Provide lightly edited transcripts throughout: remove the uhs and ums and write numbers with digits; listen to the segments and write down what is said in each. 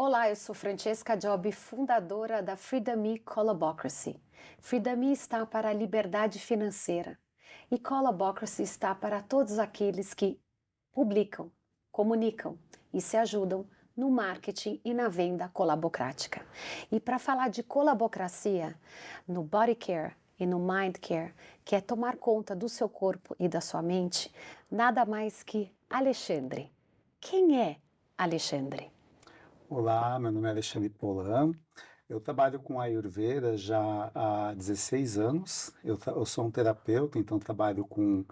Olá, eu sou Francesca Job, fundadora da Freedom Collabocracy. Freedom está para a liberdade financeira e Collabocracy está para todos aqueles que publicam, comunicam e se ajudam no marketing e na venda colabocrática. E para falar de colabocracia, no Body Care e no Mind Care, que é tomar conta do seu corpo e da sua mente, nada mais que Alexandre. Quem é Alexandre? Olá, meu nome é Alexandre Polan. Eu trabalho com Ayurveda já há 16 anos. Eu sou um terapeuta, então trabalho com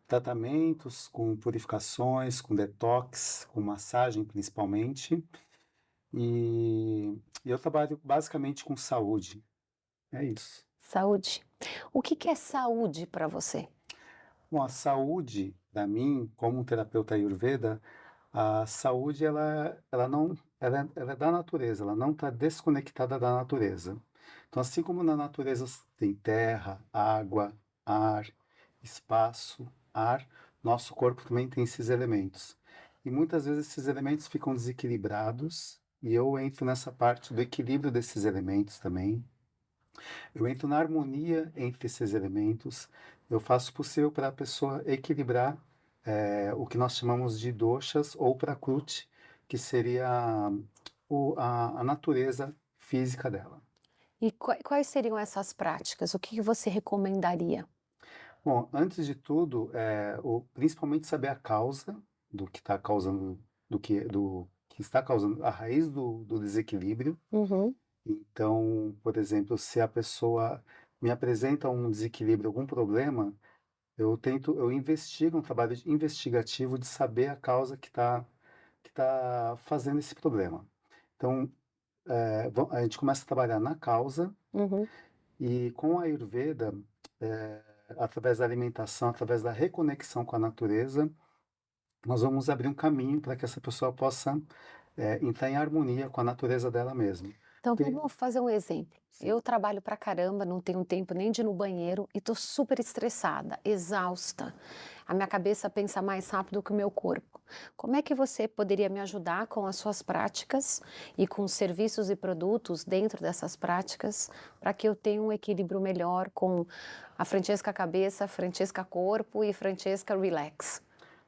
tratamentos, com purificações, com detox, com massagem principalmente. E eu trabalho basicamente com saúde. É isso. Saúde. O que é saúde para você? Bom, a saúde, para mim, como um terapeuta Ayurveda, a saúde ela é da natureza, ela não está desconectada da natureza. Então, assim como na natureza tem terra, água, ar, espaço, ar, nosso corpo também tem esses elementos. E muitas vezes esses elementos ficam desequilibrados, e eu entro nessa parte do equilíbrio desses elementos também. Eu entro na harmonia entre esses elementos, eu faço o possível para a pessoa equilibrar o que nós chamamos de doshas ou prakriti, que seria a natureza física dela. E quais seriam essas práticas? O que você recomendaria? Bom, antes de tudo, principalmente saber a causa do que está causando, do que está causando a raiz do desequilíbrio. Uhum. Então, por exemplo, se a pessoa me apresenta um desequilíbrio, algum problema, eu investigo um trabalho investigativo de saber a causa que tá fazendo esse problema. Então, a gente começa a trabalhar na causa Uhum. e com a Ayurveda, através da alimentação, através da reconexão com a natureza, nós vamos abrir um caminho para que essa pessoa possa entrar em harmonia com a natureza dela mesma. Então Porque, vamos fazer um exemplo. sim. Eu trabalho pra caramba, não tenho tempo nem de ir no banheiro e tô super estressada, exausta. A minha cabeça pensa mais rápido que o meu corpo. Como é que você poderia me ajudar com as suas práticas e com os serviços e produtos dentro dessas práticas para que eu tenha um equilíbrio melhor com a Francesca Cabeça, Francesca Corpo e Francesca Relax?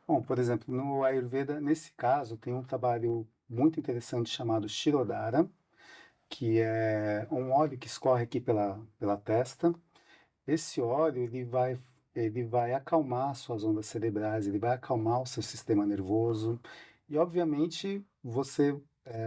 Bom, por exemplo, no Ayurveda, nesse caso, tem um trabalho muito interessante chamado Shirodhara, que é um óleo que escorre aqui pela testa. Esse óleo ele vai acalmar suas ondas cerebrais, ele vai acalmar o seu sistema nervoso e, obviamente, você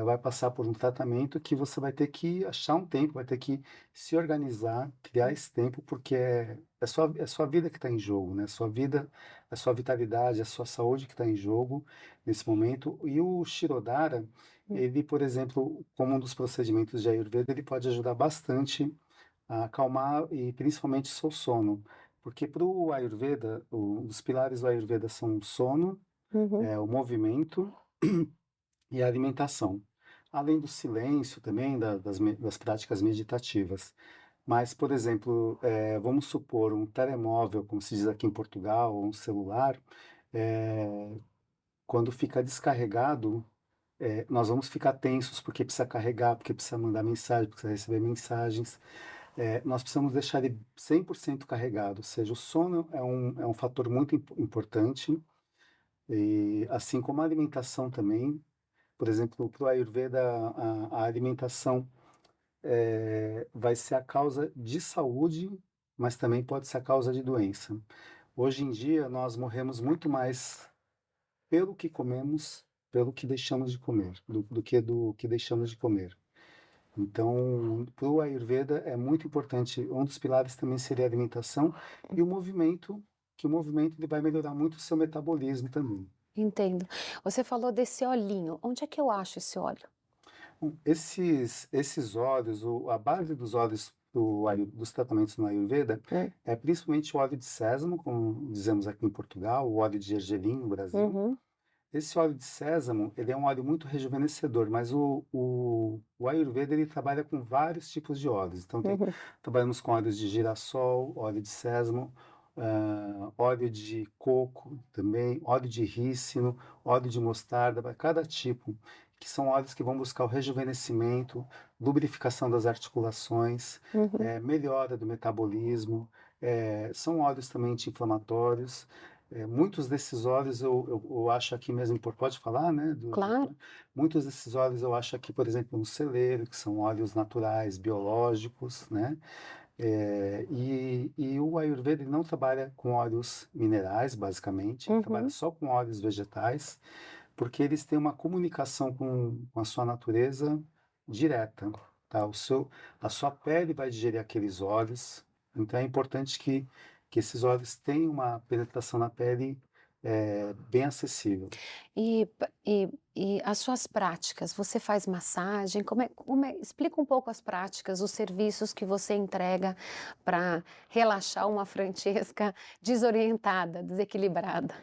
vai passar por um tratamento que você vai ter que achar um tempo, vai ter que se organizar, criar esse tempo, porque é sua vida que está em jogo, né? Sua vida, a sua vitalidade, a sua saúde que está em jogo nesse momento. E o Shirodhara, ele, por exemplo, como um dos procedimentos de Ayurveda, ele pode ajudar bastante a acalmar e principalmente o seu sono. Porque para o Ayurveda, os pilares do Ayurveda são o sono, Uhum. o movimento e a alimentação. Além do silêncio também, das práticas meditativas. Mas, por exemplo, vamos supor um telemóvel, como se diz aqui em Portugal, ou um celular, eh, quando fica descarregado, nós vamos ficar tensos porque precisa carregar, porque precisa mandar mensagem, precisa receber mensagens. Nós precisamos deixar ele 100% carregado, ou seja, o sono é um fator muito importante, e assim como a alimentação também. Por exemplo, para o Ayurveda, a alimentação vai ser a causa de saúde, mas também pode ser a causa de doença. Hoje em dia, nós morremos muito mais pelo que comemos, pelo que deixamos de comer, do que deixamos de comer. Então, para o Ayurveda é muito importante, um dos pilares também seria a alimentação e o movimento, que o movimento ele vai melhorar muito o seu metabolismo também. Entendo. Você falou desse olhinho. Onde é que eu acho esse óleo? Bom, esses óleos, a base dos óleos dos tratamentos no Ayurveda Hum. é principalmente o óleo de sésamo, como dizemos aqui em Portugal, o óleo de gergelim no Brasil. Uhum. Esse óleo de sésamo, ele é um óleo muito rejuvenescedor, mas o Ayurveda ele trabalha com vários tipos de óleos. Então Uhum. trabalhamos com óleos de girassol, óleo de sésamo, óleo de coco também, óleo de rícino, óleo de mostarda, para cada tipo. que são óleos que vão buscar o rejuvenescimento, lubrificação das articulações, Uhum. melhora do metabolismo, são óleos também anti-inflamatórios. Muitos desses óleos eu acho aqui mesmo, pode falar, né? Claro. Muitos desses óleos eu acho aqui, por exemplo, no celeiro, que são óleos naturais, biológicos, né? E o Ayurveda ele não trabalha com óleos minerais, basicamente, ele trabalha Uhum. só com óleos vegetais, porque eles têm uma comunicação com a sua natureza direta, tá? A sua pele vai digerir aqueles óleos, então é importante que esses óleos tenham uma penetração na pele bem acessível. E as suas práticas, você faz massagem? Explica um pouco as práticas, os serviços que você entrega para relaxar uma Francesca desorientada, desequilibrada.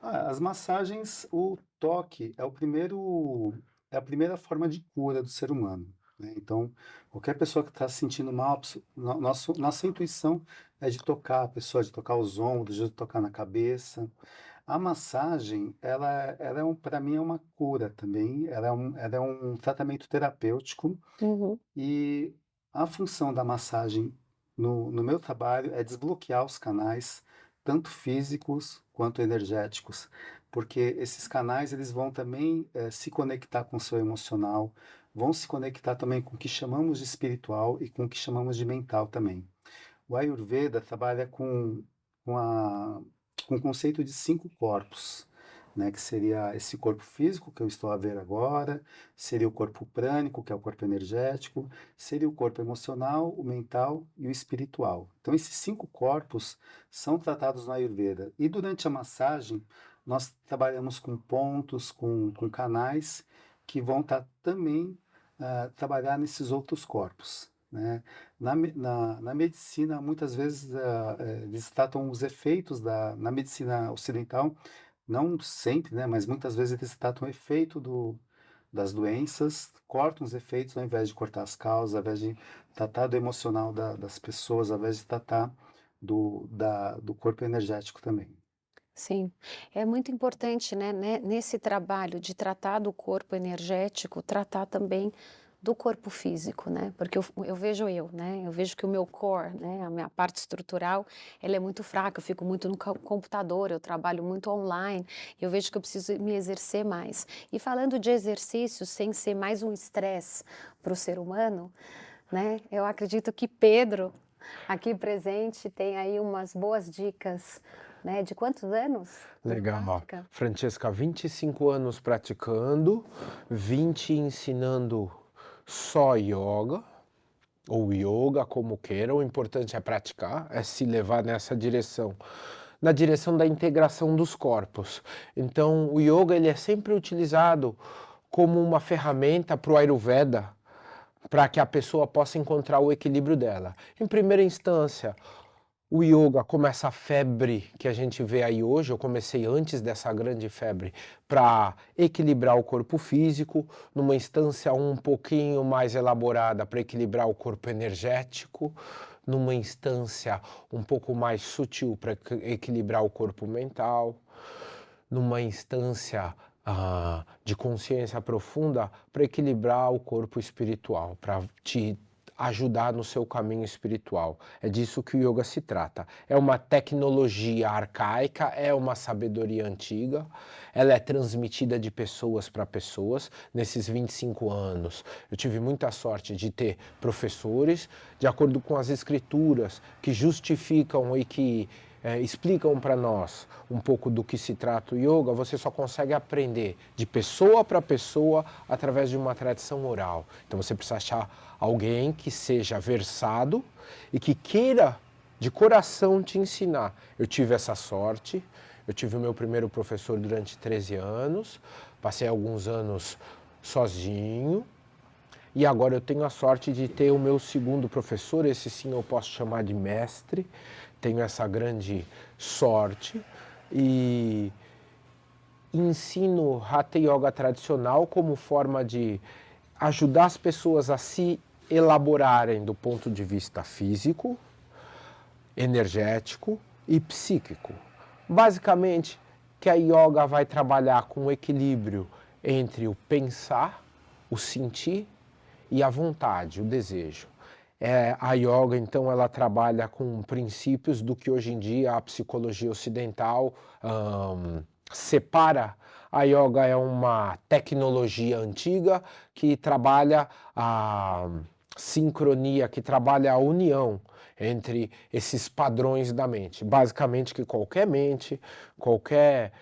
As massagens, o toque é a primeira forma de cura do ser humano, né? Então, qualquer pessoa que está se sentindo mal, nossa intuição é de tocar a pessoa, de tocar os ombros, de tocar na cabeça. A massagem, ela para mim é uma cura também, ela é um tratamento terapêutico Uhum. e a função da massagem no meu trabalho é desbloquear os canais, tanto físicos quanto energéticos, porque esses canais eles vão também se conectar com o seu emocional, vão se conectar também com o que chamamos de espiritual e com o que chamamos de mental também. O Ayurveda trabalha com, a, com o conceito de 5 corpos, né, que seria esse corpo físico que eu estou a ver agora, seria o corpo prânico, que é o corpo energético, seria o corpo emocional, o mental e o espiritual. Então, esses 5 corpos são tratados no Ayurveda. E durante a massagem, nós trabalhamos com pontos, com canais que vão também trabalhar nesses outros corpos, né? Na medicina, muitas vezes, eles tratam os efeitos na medicina ocidental, não sempre, né, mas muitas vezes eles tratam o efeito das doenças, cortam os efeitos ao invés de cortar as causas, ao invés de tratar do emocional das pessoas, ao invés de tratar do corpo energético também. Sim, é muito importante, né, nesse trabalho de tratar do corpo energético, tratar também do corpo físico, né? Porque eu vejo né? Eu vejo que o meu core, né, a minha parte estrutural, ela é muito fraca, eu fico muito no computador, eu trabalho muito online, e eu vejo que eu preciso me exercer mais. E falando de exercício, sem ser mais um estresse para o ser humano, né? Eu acredito que Pedro, aqui presente, tem aí umas boas dicas, né? De quantos anos de Legal, ó. prática? Francesca, 25 anos praticando, 20 ensinando só yoga, ou yoga, como queira. O importante é praticar, é se levar nessa direção, na direção da integração dos corpos. Então, o yoga ele é sempre utilizado como uma ferramenta para o Ayurveda, para que a pessoa possa encontrar o equilíbrio dela. Em primeira instância, o yoga, como essa febre que a gente vê aí hoje, eu comecei antes dessa grande febre, para equilibrar o corpo físico, numa instância um pouquinho mais elaborada para equilibrar o corpo energético, numa instância um pouco mais sutil para equilibrar o corpo mental, numa instância de consciência profunda para equilibrar o corpo espiritual, para te ajudar no seu caminho espiritual. É disso que o yoga se trata. É uma tecnologia arcaica, é uma sabedoria antiga, ela é transmitida de pessoas para pessoas. Nesses 25 anos, eu tive muita sorte de ter professores, de acordo com as escrituras, que justificam e que explicam para nós um pouco do que se trata o yoga. Você só consegue aprender de pessoa para pessoa através de uma tradição oral. Então você precisa achar alguém que seja versado e que queira de coração te ensinar. Eu tive essa sorte, eu tive o meu primeiro professor durante 13 anos, passei alguns anos sozinho, e agora eu tenho a sorte de ter o meu segundo professor, esse sim eu posso chamar de mestre, tenho essa grande sorte, e ensino Hatha Yoga tradicional como forma de ajudar as pessoas a se elaborarem do ponto de vista físico, energético e psíquico. Basicamente, que a yoga vai trabalhar com equilíbrio entre o pensar, o sentir e a vontade, o desejo. A yoga, então, ela trabalha com princípios do que hoje em dia a psicologia ocidental separa. A yoga é uma tecnologia antiga que trabalha a sincronia, que trabalha a união entre esses padrões da mente. Basicamente que qualquer mente, qualquer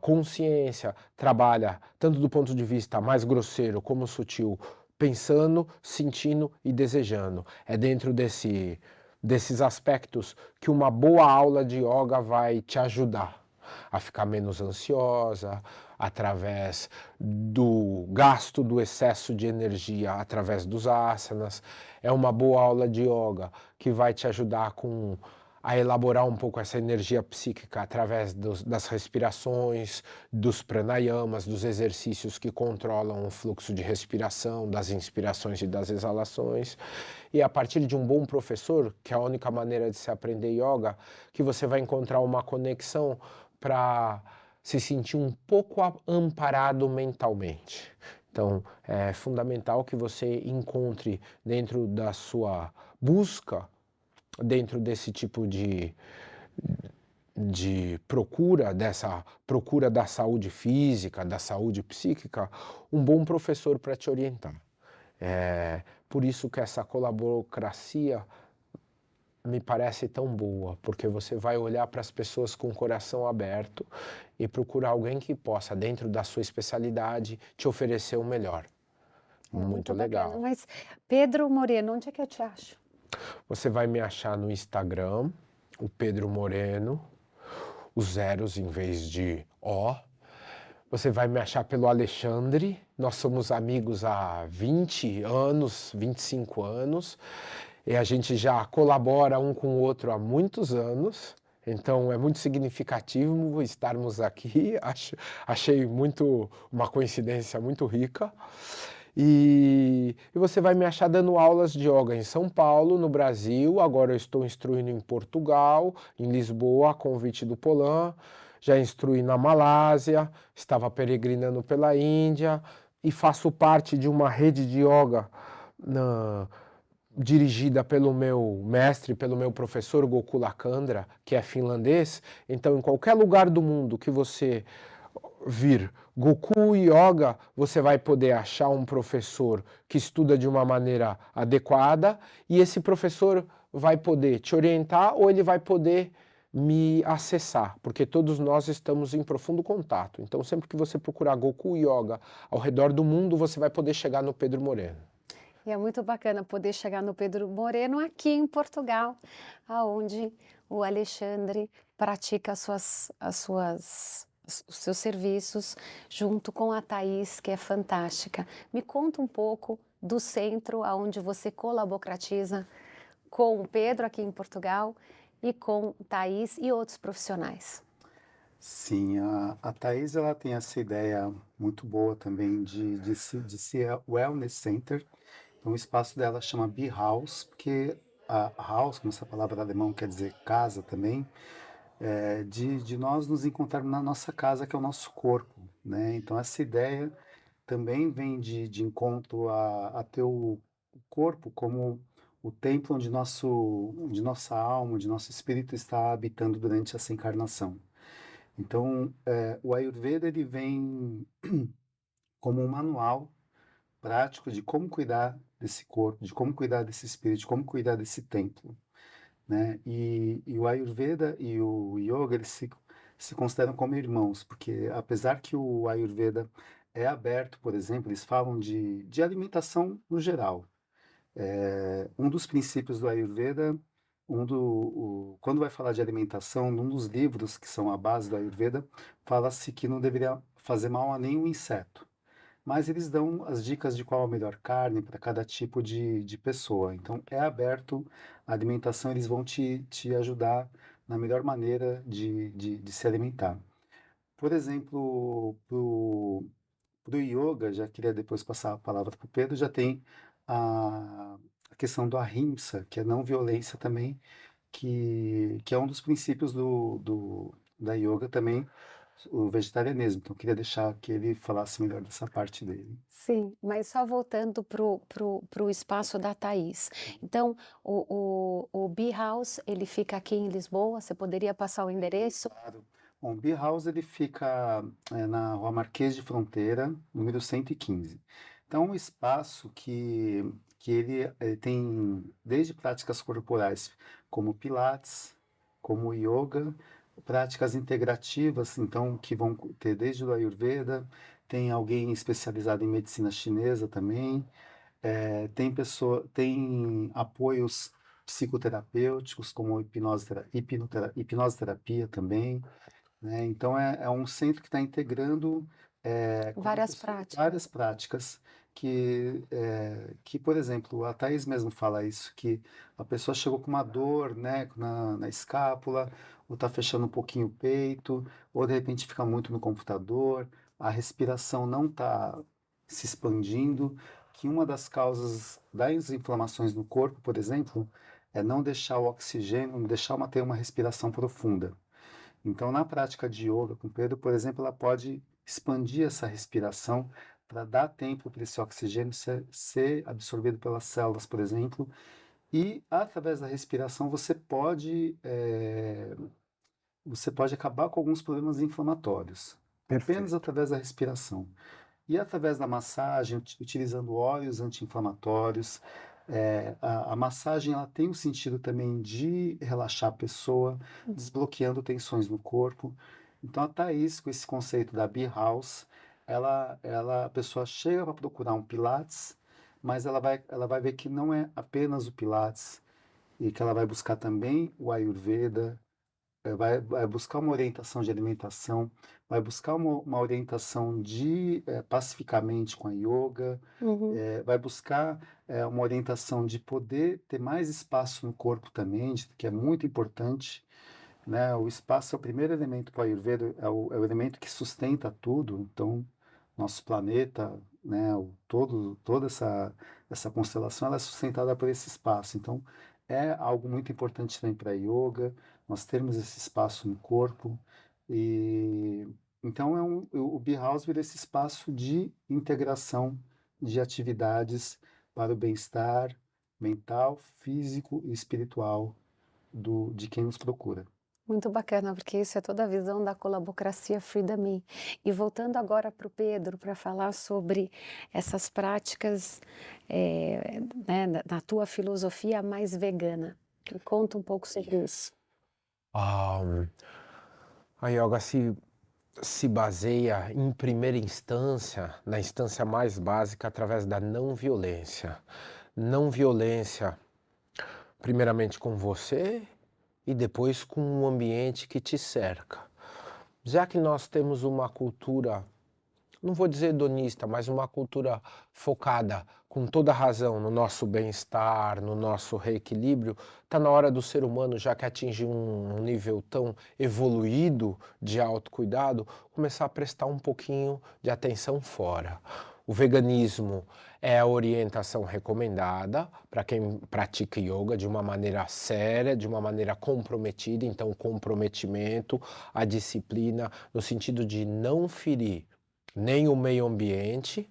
consciência trabalha, tanto do ponto de vista mais grosseiro como sutil, pensando, sentindo e desejando. É dentro desses aspectos que uma boa aula de yoga vai te ajudar a ficar menos ansiosa, através do gasto do excesso de energia, através dos asanas. É uma boa aula de yoga que vai te ajudar a elaborar um pouco essa energia psíquica através das respirações, dos pranayamas, dos exercícios que controlam o fluxo de respiração, das inspirações e das exalações. E a partir de um bom professor, que é a única maneira de se aprender yoga, que você vai encontrar uma conexão para se sentir um pouco amparado mentalmente. Então, é fundamental que você encontre dentro da sua busca, dentro desse tipo de procura, dessa procura da saúde física, da saúde psíquica, um bom professor para te orientar. Por isso que essa colaboracia me parece tão boa, porque você vai olhar para as pessoas com o coração aberto e procurar alguém que possa, dentro da sua especialidade, te oferecer o melhor. Muito bacana. legal. Mas, Pedro Moreno, onde é que eu te acho? Você vai me achar no Instagram, o Pedro Moreno, os zeros em vez de O. Você vai me achar pelo Alexandre. Nós somos amigos há 20 anos, 25 anos. E a gente já colabora um com o outro há muitos anos. Então é muito significativo estarmos aqui. Achei uma coincidência muito rica. E você vai me achar dando aulas de yoga em São Paulo, no Brasil. Agora eu estou instruindo em Portugal, em Lisboa, a convite do Polan. Já instruí na Malásia, estava peregrinando pela Índia e faço parte de uma rede de yoga dirigida pelo meu mestre, pelo meu professor Gokulakandra, que é finlandês. Então, em qualquer lugar do mundo que você vir Goku Yoga, você vai poder achar um professor que estuda de uma maneira adequada e esse professor vai poder te orientar ou ele vai poder me acessar, porque todos nós estamos em profundo contato. Então, sempre que você procurar Goku Yoga ao redor do mundo, você vai poder chegar no Pedro Moreno. E é muito bacana poder chegar no Pedro Moreno aqui em Portugal, aonde o Alexandre pratica os seus serviços junto com a Thaís, que é fantástica. Me conta um pouco do centro aonde você colaboratiza com o Pedro aqui em Portugal e com Thaís e outros profissionais. Sim, a Thaís ela tem essa ideia muito boa também de ser wellness center. Então, o espaço dela chama Be House, porque a house, como essa palavra alemão quer dizer casa também, de nós nos encontrarmos na nossa casa, que é o nosso corpo, né? Então, essa ideia também vem de encontro a ter o corpo como o templo onde nossa alma, onde nosso espírito está habitando durante essa encarnação. Então, o Ayurveda ele vem como um manual prático de como cuidar desse corpo, de como cuidar desse espírito, de como cuidar desse templo, né? E o Ayurveda e o Yoga, eles se consideram como irmãos, porque apesar que o Ayurveda é aberto, por exemplo, eles falam de alimentação no geral. Um dos princípios do Ayurveda, quando vai falar de alimentação, num dos livros que são a base do Ayurveda, fala-se que não deveria fazer mal a nenhum inseto. Mas eles dão as dicas de qual a melhor carne para cada tipo de pessoa. Então, é aberto a alimentação, eles vão te ajudar na melhor maneira de se alimentar. Por exemplo, para o yoga, já queria depois passar a palavra para o Pedro, já tem a questão do ahimsa, que é não violência também, que é um dos princípios da yoga também, o vegetarianismo. Então, eu queria deixar que ele falasse melhor dessa parte dele. Sim, mas só voltando pro espaço da Thaís. Então, o Bee House, ele fica aqui em Lisboa, você poderia passar o endereço? Claro. Bom, o Bee House ele fica na Rua Marquês de Fronteira, número 115. Então, é um espaço que ele tem desde práticas corporais, como Pilates, como Yoga, práticas integrativas, então, que vão ter desde o Ayurveda, tem alguém especializado em medicina chinesa também, tem apoios psicoterapêuticos, como hipnose terapia também, né? Então é um centro que está integrando Várias práticas. várias práticas que, por exemplo, a Thaís mesmo fala isso, que a pessoa chegou com uma dor, né, na escápula, ou está fechando um pouquinho o peito, ou de repente fica muito no computador, a respiração não está se expandindo, que uma das causas das inflamações no corpo, por exemplo, é não deixar o oxigênio, não deixar ter uma respiração profunda. Então, na prática de yoga com Pedro, por exemplo, ela pode expandir essa respiração para dar tempo para esse oxigênio ser absorvido pelas células, por exemplo, e através da respiração você pode acabar com alguns problemas inflamatórios, apenas Perfeito. através da respiração. E através da massagem, utilizando óleos anti-inflamatórios, a massagem ela tem o sentido também de relaxar a pessoa, desbloqueando tensões no corpo. Então a Thaís, com esse conceito da Bee House, a pessoa chega para procurar um Pilates, mas ela vai ver que não é apenas o Pilates, e que ela vai buscar também o Ayurveda, vai buscar uma orientação de alimentação, vai buscar uma orientação de pacificamente com a yoga, Uhum. vai buscar uma orientação de poder ter mais espaço no corpo também, que é muito importante, né? O espaço é o primeiro elemento para o Ayurveda, é o elemento que sustenta tudo. Então, nosso planeta, né, toda essa constelação, ela é sustentada por esse espaço. Então, é algo muito importante também para a yoga, nós termos esse espaço no corpo. E então, o Bee House vira esse espaço de integração de atividades para o bem-estar mental, físico e espiritual de quem nos procura. Muito bacana, porque isso é toda a visão da colabocracia Frida Me. E voltando agora para o Pedro, para falar sobre essas práticas, né, na tua filosofia mais vegana. Me conta um pouco sobre isso. Ah, a yoga se baseia, em primeira instância, na instância mais básica, através da não violência. Não violência, primeiramente com você e depois com o ambiente que te cerca. Já que nós temos uma cultura, não vou dizer hedonista, mas uma cultura focada com toda razão no nosso bem-estar, no nosso reequilíbrio, está na hora do ser humano, já que atingiu um nível tão evoluído de autocuidado, começar a prestar um pouquinho de atenção fora. O veganismo é a orientação recomendada para quem pratica yoga de uma maneira séria, de uma maneira comprometida, então o comprometimento, a disciplina, no sentido de não ferir nem o meio ambiente.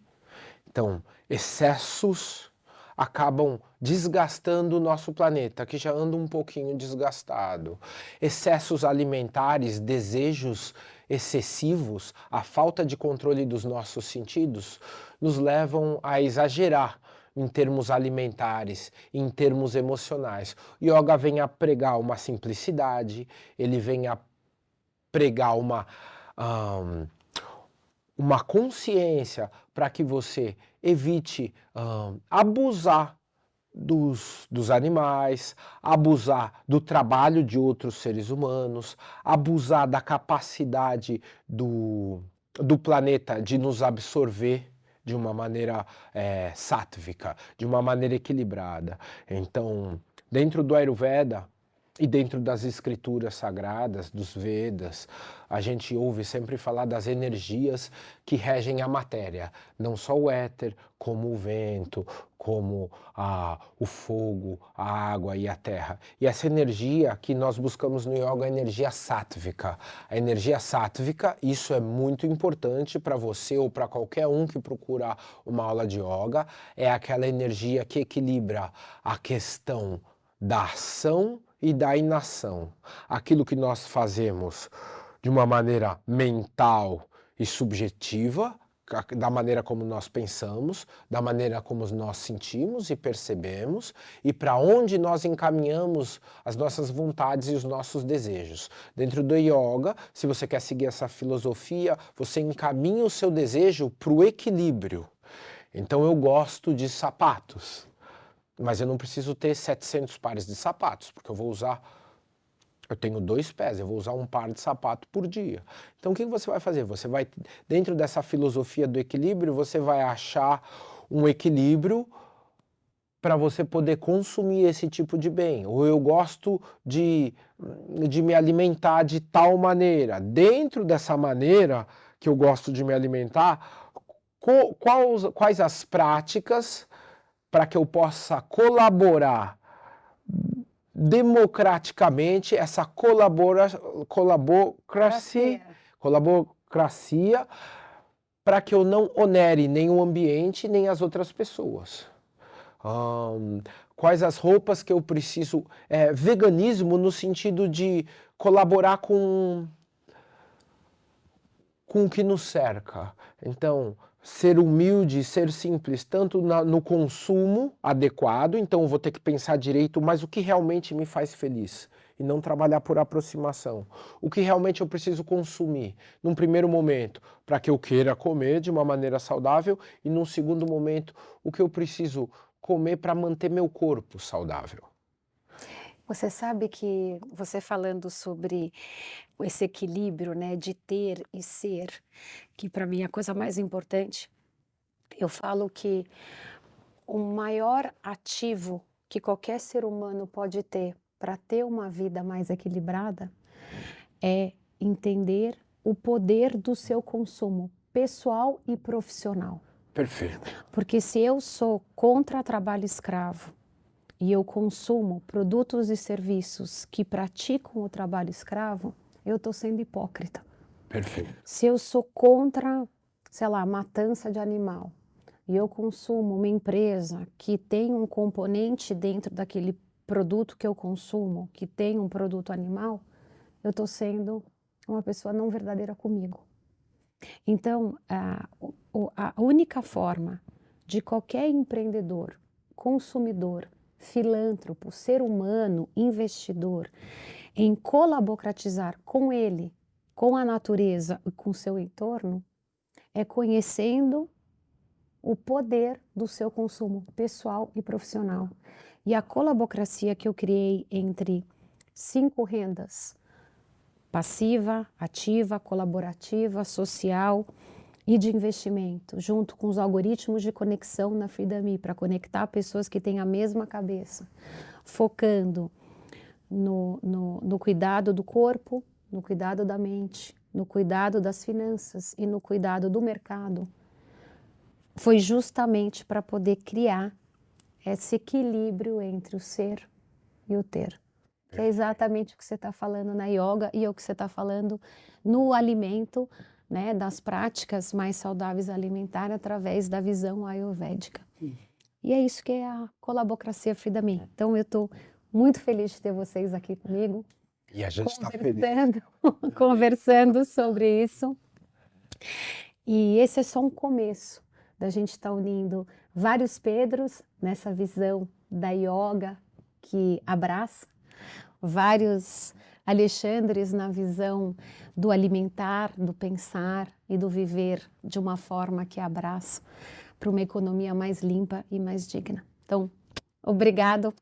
Então, excessos acabam desgastando o nosso planeta, que já anda um pouquinho desgastado. Excessos alimentares, desejos excessivos, a falta de controle dos nossos sentidos, nos levam a exagerar em termos alimentares, em termos emocionais. O yoga vem a pregar uma simplicidade, ele vem a pregar uma consciência para que você evite abusar dos animais, abusar do trabalho de outros seres humanos, abusar da capacidade do planeta de nos absorver de uma maneira sátvica, de uma maneira equilibrada. Então, dentro do Ayurveda e dentro das escrituras sagradas, dos Vedas, a gente ouve sempre falar das energias que regem a matéria, não só o éter, como o vento, como o fogo, a água e a terra. E essa energia que nós buscamos no yoga é a energia sátvica. A energia sátvica, isso é muito importante para você ou para qualquer um que procura uma aula de yoga, é aquela energia que equilibra a questão da ação e da inação. Aquilo que nós fazemos de uma maneira mental e subjetiva, da maneira como nós pensamos, da maneira como nós sentimos e percebemos, e para onde nós encaminhamos as nossas vontades e os nossos desejos. Dentro do yoga, se você quer seguir essa filosofia, você encaminha o seu desejo para o equilíbrio. Então eu gosto de sapatos, mas eu não preciso ter 700 pares de sapatos, porque eu tenho 2 pés, eu vou usar um par de sapato por dia. Então o que você vai fazer? Você vai, dentro dessa filosofia do equilíbrio, você vai achar um equilíbrio para você poder consumir esse tipo de bem. Ou eu gosto de me alimentar de tal maneira. Dentro dessa maneira que eu gosto de me alimentar, quais as práticas para que eu possa colaborar democraticamente essa colaboracia para que eu não onere nem o ambiente nem as outras pessoas. Quais as roupas que eu preciso... veganismo no sentido de colaborar com o que nos cerca. Então, ser humilde, ser simples, tanto no consumo adequado, então eu vou ter que pensar direito, mas o que realmente me faz feliz? E não trabalhar por aproximação. O que realmente eu preciso consumir, num primeiro momento, para que eu queira comer de uma maneira saudável, e num segundo momento, o que eu preciso comer para manter meu corpo saudável. Você sabe que você falando sobre esse equilíbrio, né, de ter e ser, que para mim é a coisa mais importante, eu falo que o maior ativo que qualquer ser humano pode ter para ter uma vida mais equilibrada é entender o poder do seu consumo pessoal e profissional. Perfeito. Porque se eu sou contra trabalho escravo, e eu consumo produtos e serviços que praticam o trabalho escravo, eu estou sendo hipócrita. Perfeito. Se eu sou contra, sei lá, matança de animal, e eu consumo uma empresa que tem um componente dentro daquele produto que eu consumo, que tem um produto animal, eu estou sendo uma pessoa não verdadeira comigo. Então, a única forma de qualquer empreendedor, consumidor, filântropo, ser humano, investidor, em colaboratizar com ele, com a natureza e com o seu entorno, é conhecendo o poder do seu consumo pessoal e profissional. E a colaboracia que eu criei entre 5 rendas, passiva, ativa, colaborativa, social e de investimento, junto com os algoritmos de conexão na Freedom para conectar pessoas que têm a mesma cabeça, focando no cuidado do corpo, no cuidado da mente, no cuidado das finanças e no cuidado do mercado, foi justamente para poder criar esse equilíbrio entre o ser e o ter. Que é exatamente o que você está falando na yoga e o que você está falando no alimento, né, das práticas mais saudáveis alimentares através da visão ayurvédica. E é isso que é a colaboracia Freedom. Então eu estou muito feliz de ter vocês aqui comigo. E a gente está feliz. Conversando sobre isso. E esse é só um começo da gente estar unindo vários Pedros nessa visão da yoga que abraça, vários Alexandres na visão do alimentar, do pensar e do viver de uma forma que abraça para uma economia mais limpa e mais digna. Então, obrigado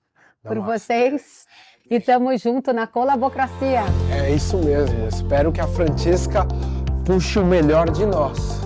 por vocês e estamos juntos na colaboracia. É isso mesmo, espero que a Francesca puxe o melhor de nós.